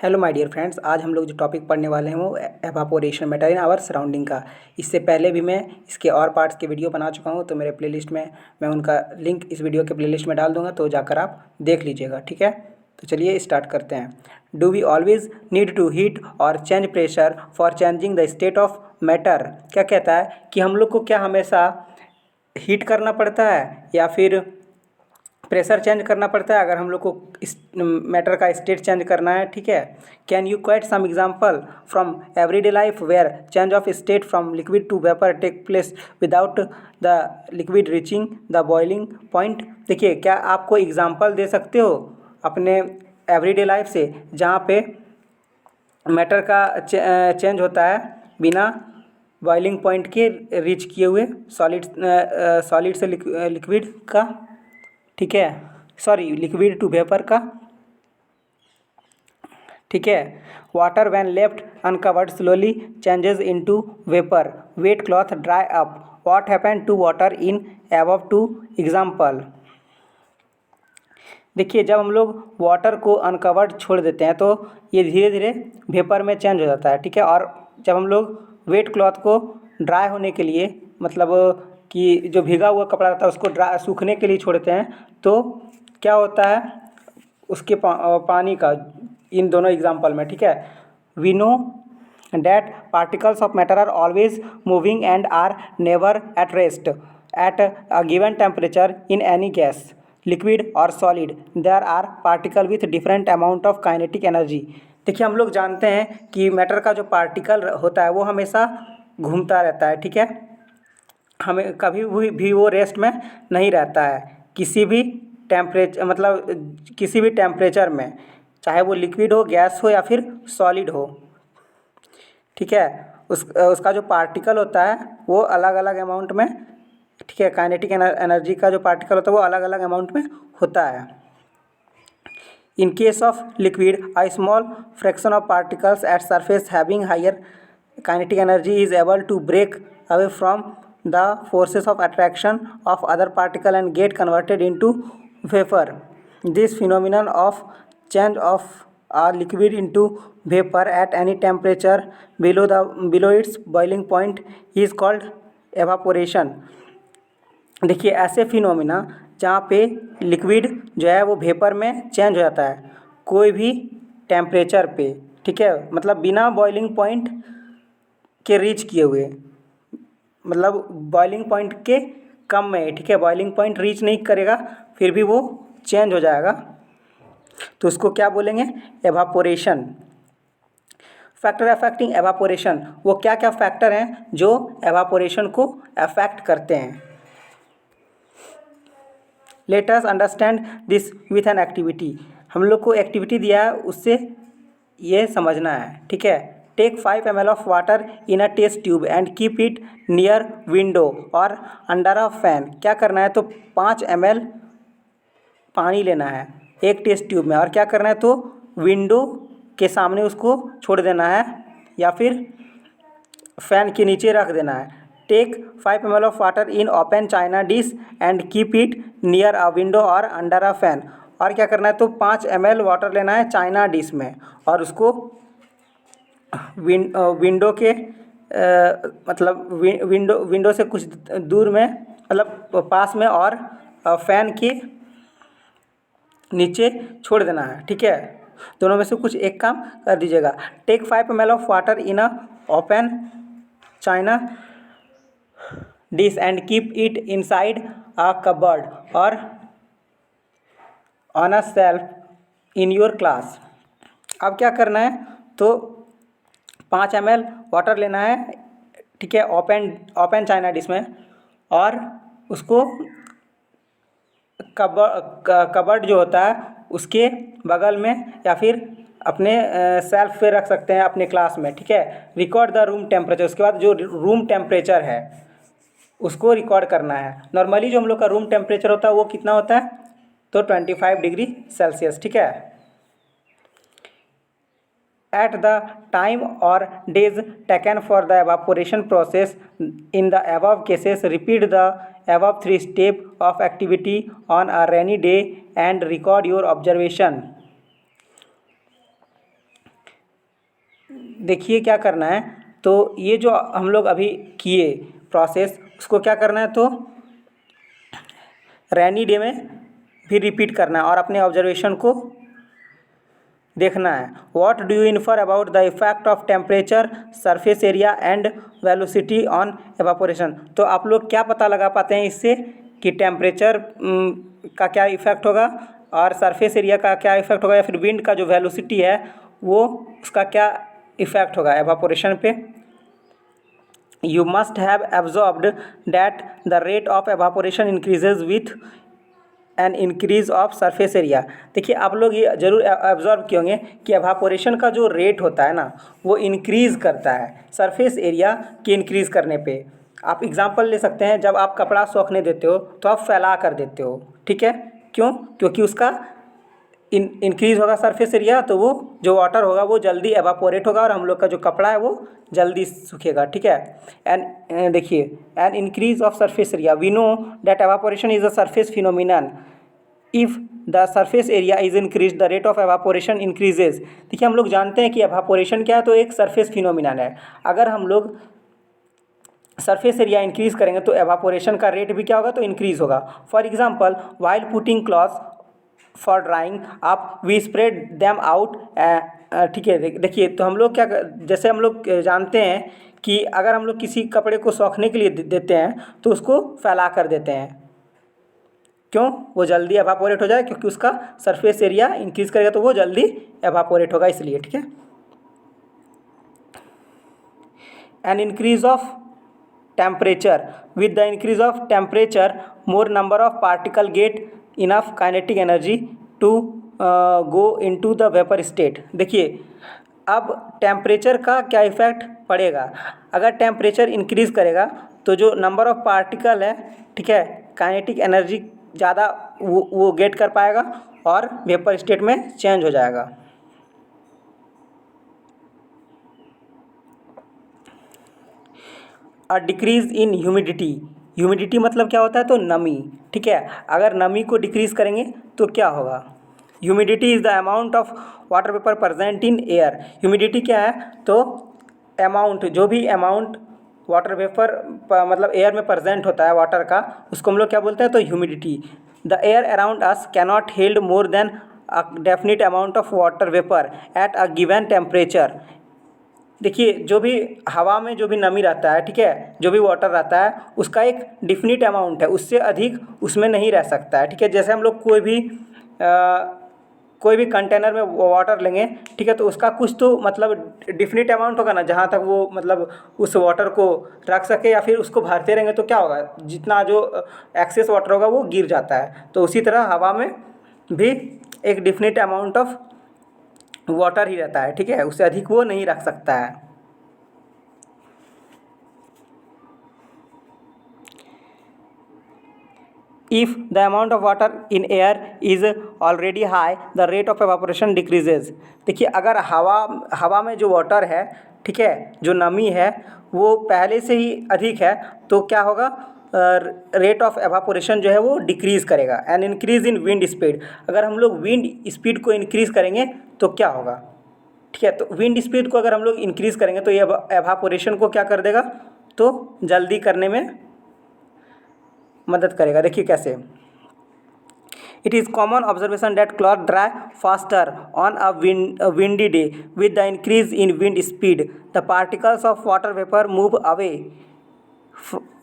Hello my dear friends, आज हम लोग जो टॉपिक पढ़ने वाले हैं वो evaporation matter in our surrounding का। इससे पहले भी मैं इसके और पार्ट्स के वीडियो बना चुका हूँ, तो मेरे प्लेलिस्ट में मैं उनका लिंक इस वीडियो के प्लेलिस्ट में डाल दूँगा, तो जाकर आप देख लीजिएगा। ठीक है, तो चलिए स्टार्ट करते हैं। Do we always need to heat और change pressure for changing the state of matter? क्या कहता है कि हम लोग को क्या हमेशा हीट करना पड़ता है या फिर प्रेशर चेंज करना पड़ता है अगर हम लोग को इस मैटर का स्टेट चेंज करना है? ठीक है, can you quote some example from everyday life where change of state from liquid to vapour take place without the liquid reaching the boiling point? देखिए, क्या आपको एग्जांपल दे सकते हो अपने एवरीडे लाइफ से जहाँ पे मैटर का चेंज होता है बिना बॉइलिंग पॉइंट के रीच किए हुए, सॉलिड से लिक्विड का, ठीक है, सॉरी लिक्विड टू वेपर का। ठीक है, water when left uncovered slowly changes into vapour, wet cloth dry up, what happen to water in above two example? देखिए, जब हम लोग वाटर को अनकवर्ड छोड़ देते हैं तो ये धीरे धीरे वेपर में चेंज हो जाता है। ठीक है, और जब हम लोग वेट क्लॉथ को ड्राई होने के लिए, मतलब कि जो भीगा हुआ कपड़ा रहता है उसको ड्राई सूखने के लिए छोड़ते हैं, तो क्या होता है उसके पानी का, इन दोनों एग्जाम्पल में। ठीक है, we know that particles of matter are always moving and are never at rest at a given temperature in any gas, liquid or solid. There are particles with different amount of kinetic energy. देखिए, हम लोग जानते हैं कि matter का जो particle होता है वो हमेशा घूमता रहता है। ठीक है, हमें कभी भी वो रेस्ट में नहीं रहता है किसी भी टेम्परेचर, मतलब किसी भी टेम्परेचर में, चाहे वो लिक्विड हो, गैस हो या फिर सॉलिड हो। ठीक है, उसका जो पार्टिकल होता है वो अलग अलग अमाउंट में, ठीक है, काइनेटिक एनर्जी का जो पार्टिकल होता है वो अलग अलग अमाउंट में होता है। In case of liquid a small fraction of particles at surface having higher kinetic energy is able to break away from the forces of attraction of other particle and get converted into vapour. This phenomenon of change of a liquid into vapor at any temperature below its boiling point is called evaporation. देखिए, ऐसे phenomena जहाँ पे liquid जो है वो vapour में change हो जाता है कोई भी टेम्परेचर पे, ठीक है, मतलब बिना बॉइलिंग पॉइंट के रीच किए हुए, मतलब बॉइलिंग पॉइंट के कम में, ठीक है, बॉइलिंग पॉइंट रीच नहीं करेगा फिर भी वो चेंज हो जाएगा, तो उसको क्या बोलेंगे? एवापोरेशन। फैक्टर अफेक्टिंग एवापोरेशन, वो क्या क्या फैक्टर हैं जो एवापोरेशन को अफेक्ट करते हैं? Let us understand this with an activity. हम लोग को एक्टिविटी दिया है, उससे ये समझना है। ठीक है, take 5 ml of water in a test tube and keep it near window और अंडर अ फैन। क्या करना है? तो 5 ml पानी लेना है एक टेस्ट ट्यूब में, और क्या करना है? तो विंडो के सामने उसको छोड़ देना है या फिर फैन के नीचे रख देना है। Take 5 ml of water in open china dish and keep it near a window और अंडर अ फैन। और क्या करना है? तो 5 ml वाटर लेना है चाइना डिश में और उसको विंडो के मतलब विंडो से कुछ दूर में, मतलब पास में, और फैन के नीचे छोड़ देना है। ठीक है, दोनों में से कुछ एक काम कर दीजिएगा। Take 5 ml of water in a open china dish and keep it inside a cupboard और on a shelf in your class. अब क्या करना है? तो 5 ml वाटर लेना है, ठीक है, ओपन चाइना डिश में, और उसको कबर्ड जो होता है उसके बगल में या फिर अपने सेल्फ पे रख सकते हैं अपने क्लास में। ठीक है, रिकॉर्ड द रूम टेम्परेचर। उसके बाद जो रूम टेम्परेचर है उसको रिकॉर्ड करना है। नॉर्मली जो हम लोग का रूम टेम्परेचर होता है वो कितना होता है? तो 25 डिग्री सेल्सियस। ठीक है, at the time or days taken for the evaporation process in the above cases, repeat the above 3 steps of activity on a rainy day and record your observation. देखिए क्या करना है, तो ये जो हम लोग अभी किए प्रोसेस, उसको क्या करना है, तो रेनी डे में भी रिपीट करना है और अपने ऑब्जर्वेशन को देखना है। What do you infer about the effect of temperature, surface area and velocity on evaporation. तो आप लोग क्या पता लगा पाते हैं इससे कि टेम्परेचर का क्या इफेक्ट होगा और सरफेस एरिया का क्या इफेक्ट होगा, या फिर विंड का जो वेलोसिटी है वो उसका क्या इफेक्ट होगा एवापोरेशन पे। You must have absorbed that the rate of evaporation increases with an increase of surface area। देखिए आप लोग ये जरूर ऑब्जर्व किए होंगे कि एवापोरेशन का जो रेट होता है ना वो इंक्रीज़ करता है सरफेस एरिया के इंक्रीज़ करने पे। आप एग्जांपल ले सकते हैं, जब आप कपड़ा सूखने देते हो तो आप फैला कर देते हो, ठीक है, क्यों? क्योंकि उसका इंक्रीज़ होगा सरफेस एरिया, तो वो जो वाटर होगा वो जल्दी एवापोरेट होगा और हम लोग का जो कपड़ा है वो जल्दी सूखेगा, ठीक है। एंड देखिए, an increase of surface area, we know that evaporation is a surface phenomenon. If the surface area is increase the rate of evaporation increases. देखिए हम लोग जानते हैं कि एवापोरेशन क्या है, तो एक सरफेस फिनोमिनन है। अगर हम लोग सरफेस एरिया इंक्रीज़ करेंगे तो एवापोरेशन का रेट भी क्या होगा, तो इंक्रीज़ होगा। For example, while putting clothes for drawing आप वी स्प्रेड देम आउट, ठीक है। देखिए तो हम लोग क्या, जैसे हम लोग जानते हैं कि अगर हम लोग किसी कपड़े को सूखने के लिए देते हैं तो उसको फैला कर देते हैं, क्यों? वो जल्दी एवापोरेट हो जाए, क्योंकि उसका सरफेस एरिया इंक्रीज़ करेगा तो वो जल्दी एवापोरेट होगा, इसलिए, ठीक है। N increase of temperature, with the increase of temperature more number of particle get enough kinetic energy to go into the vapor state। देखिए अब टेम्परेचर का क्या इफेक्ट पड़ेगा, अगर टेम्परेचर इंक्रीज़ करेगा तो जो नंबर ऑफ पार्टिकल है, ठीक है, काइनेटिक एनर्जी ज़्यादा वो गेट कर पाएगा और वेपर स्टेट में चेंज हो जाएगा। अ डिक्रीज़ इन ह्यूमिडिटी, ह्यूमिडिटी मतलब क्या होता है, तो नमी, ठीक है। अगर नमी को डिक्रीज़ करेंगे तो क्या होगा, humidity is the amount of water vapour present in air. Humidity क्या है, तो अमाउंट, जो भी अमाउंट वाटर वेपर मतलब एयर में प्रेजेंट होता है वाटर का, उसको हम लोग क्या बोलते हैं, तो humidity. The air around us cannot held more than a definite amount of water vapour at a given temperature. देखिए जो भी हवा में जो भी नमी रहता है, ठीक है, जो भी वाटर रहता है उसका एक डिफिनिट अमाउंट है, उससे अधिक उसमें नहीं रह सकता है, ठीक है। जैसे हम लोग कोई भी कंटेनर में वाटर लेंगे, ठीक है, तो उसका कुछ तो मतलब डिफिनिट अमाउंट होगा ना, जहाँ तक वो मतलब उस वाटर को रख सके, या फिर उसको भरते रहेंगे तो क्या होगा, जितना जो एक्सेस वाटर होगा वो गिर जाता है। तो उसी तरह हवा में भी एक डिफिनिट अमाउंट ऑफ वाटर ही रहता है, ठीक है, उससे अधिक वो नहीं रख सकता है। If the amount of water in air is already high, the rate of evaporation decreases। देखिए अगर हवा में जो वाटर है, ठीक है, जो नमी है वो पहले से ही अधिक है, तो क्या होगा, रेट ऑफ एवापोरेशन जो है वो डिक्रीज़ करेगा। An increase in wind speed, अगर हम लोग विंड स्पीड को इंक्रीज़ करेंगे तो क्या होगा, ठीक है। तो विंड स्पीड को अगर हम लोग इंक्रीज़ करेंगे तो ये एवापोरेशन को क्या कर देगा, तो जल्दी करने में मदद करेगा। देखिए कैसे, it is common observation that cloth dry faster on a windy day with the increase in wind speed, the particles of water vapour move away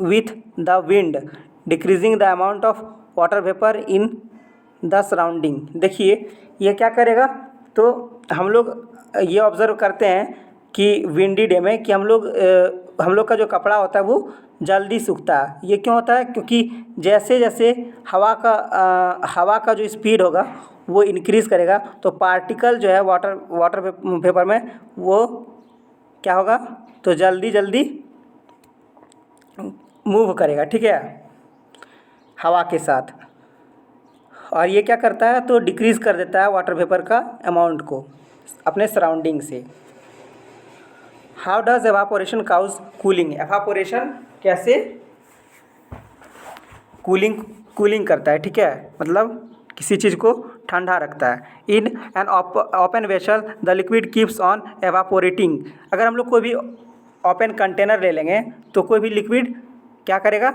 with the wind, decreasing the amount of water vapor in the surrounding। देखिए ये क्या करेगा, तो हम लोग ये observe करते हैं कि विंडी डे में कि हम लोग का जो कपड़ा होता है वो जल्दी सूखता है। ये क्यों होता है, क्योंकि जैसे जैसे हवा का जो स्पीड होगा वो इंक्रीज़ करेगा, तो पार्टिकल जो है वाटर वेपर में वो क्या होगा, तो जल्दी जल्दी मूव करेगा, ठीक है, हवा के साथ। और ये क्या करता है, तो डिक्रीज़ कर देता है वाटर वेपर का अमाउंट को अपने सराउंडिंग से। How does evaporation cause cooling, evaporation कैसे कूलिंग करता है, ठीक है, मतलब किसी चीज़ को ठंडा रखता है। In an open vessel the liquid keeps on evaporating. अगर हम लोग कोई भी ओपन कंटेनर ले लेंगे तो कोई भी लिक्विड क्या करेगा,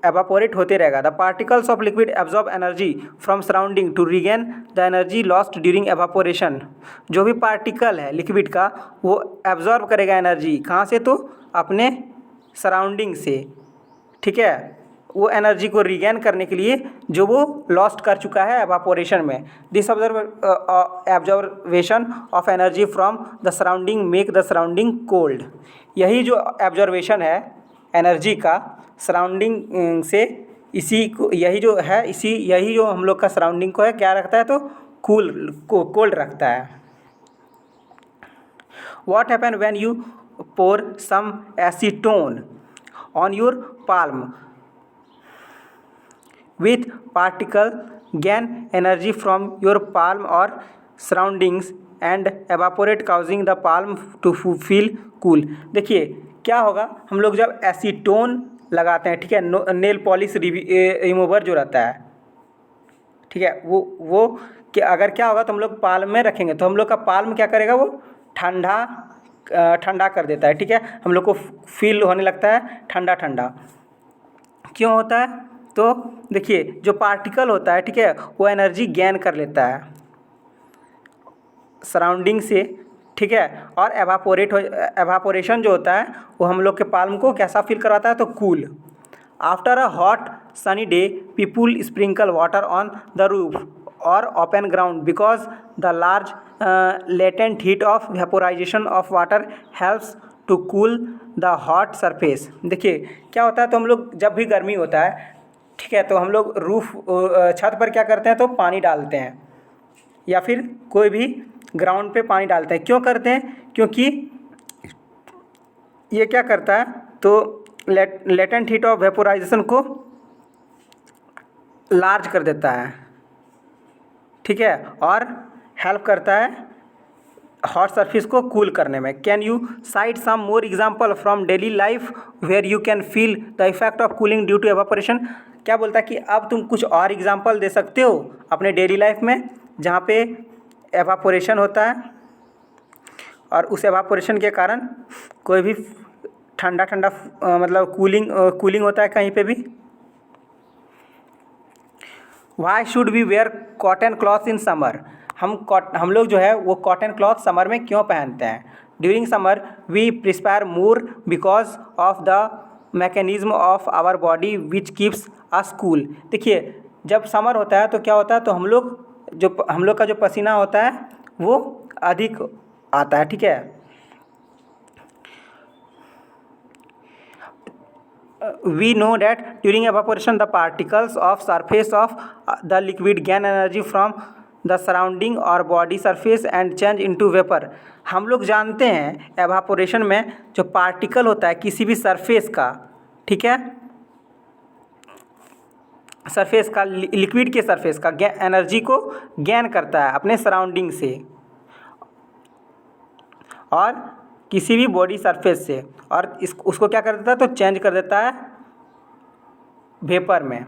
एवापोरेट होते रहेगा। The particles of liquid absorb energy from surrounding to regain the energy lost during evaporation. जो भी पार्टिकल है लिक्विड का वो एब्जॉर्ब करेगा एनर्जी, कहाँ से, तो अपने सराउंडिंग से, ठीक है, वो एनर्जी को रीगेन करने के लिए जो वो लॉस्ट कर चुका है एवापोरेशन में। This absorption of energy from the surrounding make the surrounding cold. यही जो एब्जॉर्वेशन है एनर्जी का सराउंडिंग से, इसी को यही जो हम लोग का सराउंडिंग को है क्या रखता है, तो कोल्ड रखता है। What happen when you pour some acetone on your palm? With particle gain energy from your palm or surroundings and evaporate causing the palm to feel cool। देखिए क्या होगा, हम लोग जब एसीटोन लगाते हैं, ठीक है, नेल पॉलिश रिमूवर जो रहता है, ठीक है, वो अगर क्या होगा तो हम लोग पाल्म में रखेंगे तो हम लोग का पाल्म क्या करेगा, वो ठंडा कर देता है, ठीक है, हम लोग को फील होने लगता है ठंडा ठंडा। क्यों होता है, तो देखिए जो पार्टिकल होता है, ठीक है, वो एनर्जी गेन कर लेता है सराउंडिंग से, ठीक है, और एवापोरेशन जो होता है वो हम लोग के पाल्म को कैसा फील करवाता है, तो cool. After a hot sunny day people sprinkle water on the roof और open ground because the large latent heat of vaporisation of water helps to cool the hot surface. देखिए क्या होता है, तो हम लोग जब भी गर्मी होता है, ठीक है, तो हम लोग छत पर क्या करते हैं, तो पानी डालते हैं या फिर कोई भी ग्राउंड पे पानी डालते हैं। क्यों करते हैं, क्योंकि ये क्या करता है, तो लेटेंट हीट ऑफ वेपोराइजेशन को लार्ज कर देता है, ठीक है, और हेल्प करता है हॉट सरफेस को कूल करने में। Can you cite some more example from daily life where you can feel the effect of cooling due to evaporation. क्या बोलता है कि अब तुम कुछ और एग्जाम्पल दे सकते हो अपने डेली लाइफ में जहाँ पे एवापोरेशन होता है और उस एवापोरेशन के कारण कोई भी ठंडा ठंडा मतलब कूलिंग होता है कहीं पे भी। Why should we wear cotton cloth in summer. हम लोग जो है वो कॉटन क्लॉथ समर में क्यों पहनते हैं। During summer we perspire more because of the mechanism of our body which keeps us cool. देखिए जब समर होता है तो क्या होता है, तो हम लोग का जो पसीना होता है वो अधिक आता है, ठीक है। We know that during evaporation the particles of surface of the liquid gain energy from the surrounding or body surface and change into vapor। हम लोग जानते हैं एवापोरेशन में जो पार्टिकल होता है किसी भी सरफेस का, ठीक है, सरफेस का, लिक्विड के सरफेस का एनर्जी को गेन करता है अपने सराउंडिंग से और किसी भी बॉडी सरफेस से, और उसको क्या कर देता है, तो चेंज कर देता है वेपर में।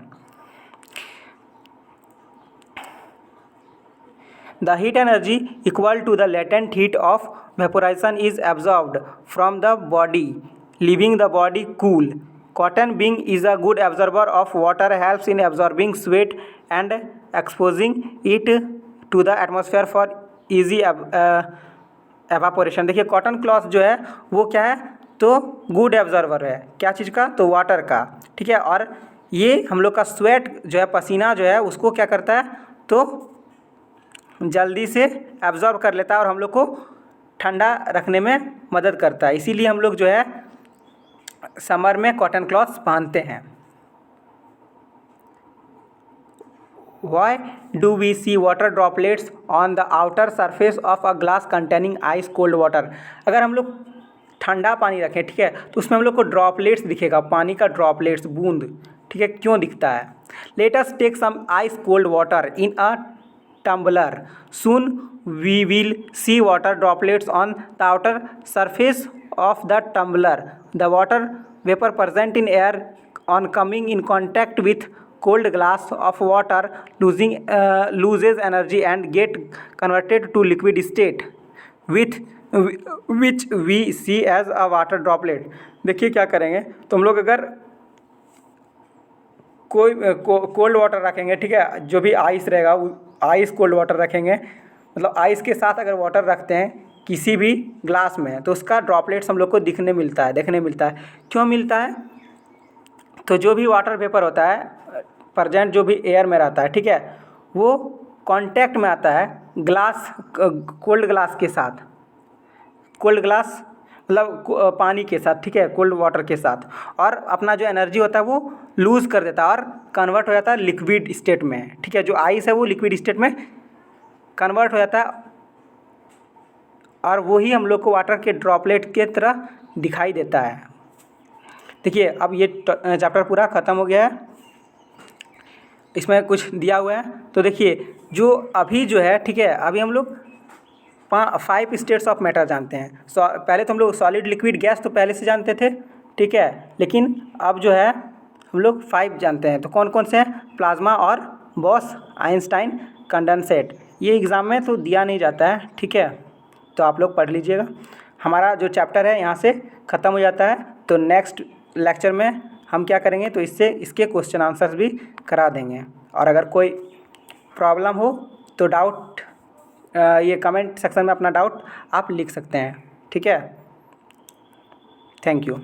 The heat energy equal to the latent heat of vaporisation is absorbed from the body leaving the body cool. Cotton being is a good absorber of water helps in absorbing sweat and exposing it to the atmosphere for easy evaporation. देखिए cotton cloth जो है वो क्या है, तो good absorber है, क्या चीज़ का, तो वाटर का, ठीक है, और ये हम लोग का स्वेट जो है, पसीना जो है, उसको क्या करता है, तो जल्दी से एब्जॉर्ब कर लेता है और हम लोग को ठंडा रखने में मदद करता है। इसीलिए हम लोग जो है समर में कॉटन क्लॉथ्स पहनते हैं। Why do we see water droplets on the outer surface of a glass containing ice cold water? अगर हम लोग ठंडा पानी रखें, ठीक है, तो उसमें हम लोग को ड्रॉपलेट्स दिखेगा, पानी का ड्रॉपलेट्स, बूंद, ठीक है, क्यों दिखता है। Let us take some ice cold water in a tumbler. Soon we will see water droplets on the outer surface of the tumbler. The water vapor present in air on coming in contact with cold glass of water loses energy and get converted to liquid state with which we see as a water droplet। देखिए क्या करेंगे, तो हम लोग अगर कोई cold water रखेंगे, ठीक है, जो भी आइस रहेगा आइस कोल्ड वाटर रखेंगे, मतलब आइस के साथ अगर वाटर रखते हैं किसी भी ग्लास में तो उसका ड्रॉपलेट्स हम लोग को देखने मिलता है। क्यों मिलता है? तो जो भी वाटर वेपर होता है प्रेजेंट जो भी एयर में रहता है, ठीक है, वो कांटेक्ट में आता है ग्लास कोल्ड ग्लास के साथ, कोल्ड ग्लास मतलब पानी के साथ, ठीक है, कोल्ड वाटर के साथ, और अपना जो एनर्जी होता है वो लूज़ कर देता है और कन्वर्ट हो जाता है लिक्विड स्टेट में, ठीक है। जो आइस है वो लिक्विड स्टेट में कन्वर्ट हो जाता है और वही हम लोग को वाटर के ड्रॉपलेट के तरह दिखाई देता है। देखिए अब ये चैप्टर पूरा ख़त्म हो गया है, इसमें कुछ दिया हुआ है। तो देखिए जो अभी जो है, ठीक है, अभी हम लोग 5 स्टेट्स ऑफ मैटर जानते हैं। पहले तो हम लोग सॉलिड लिक्विड गैस तो पहले से जानते थे, ठीक है, लेकिन अब जो है हम लोग 5 जानते हैं। तो कौन कौन से हैं? प्लाज्मा और बॉस आइंस्टाइन कंडेंसेट। ये एग्ज़ाम में तो दिया नहीं जाता है, ठीक है, तो आप लोग पढ़ लीजिएगा। हमारा जो चैप्टर है यहाँ से ख़त्म हो जाता है। तो नेक्स्ट लेक्चर में हम क्या करेंगे, तो इसके क्वेश्चन आंसर्स भी करा देंगे। और अगर कोई प्रॉब्लम हो तो डाउट ये कमेंट सेक्शन में अपना डाउट आप लिख सकते हैं, ठीक है। Thank you.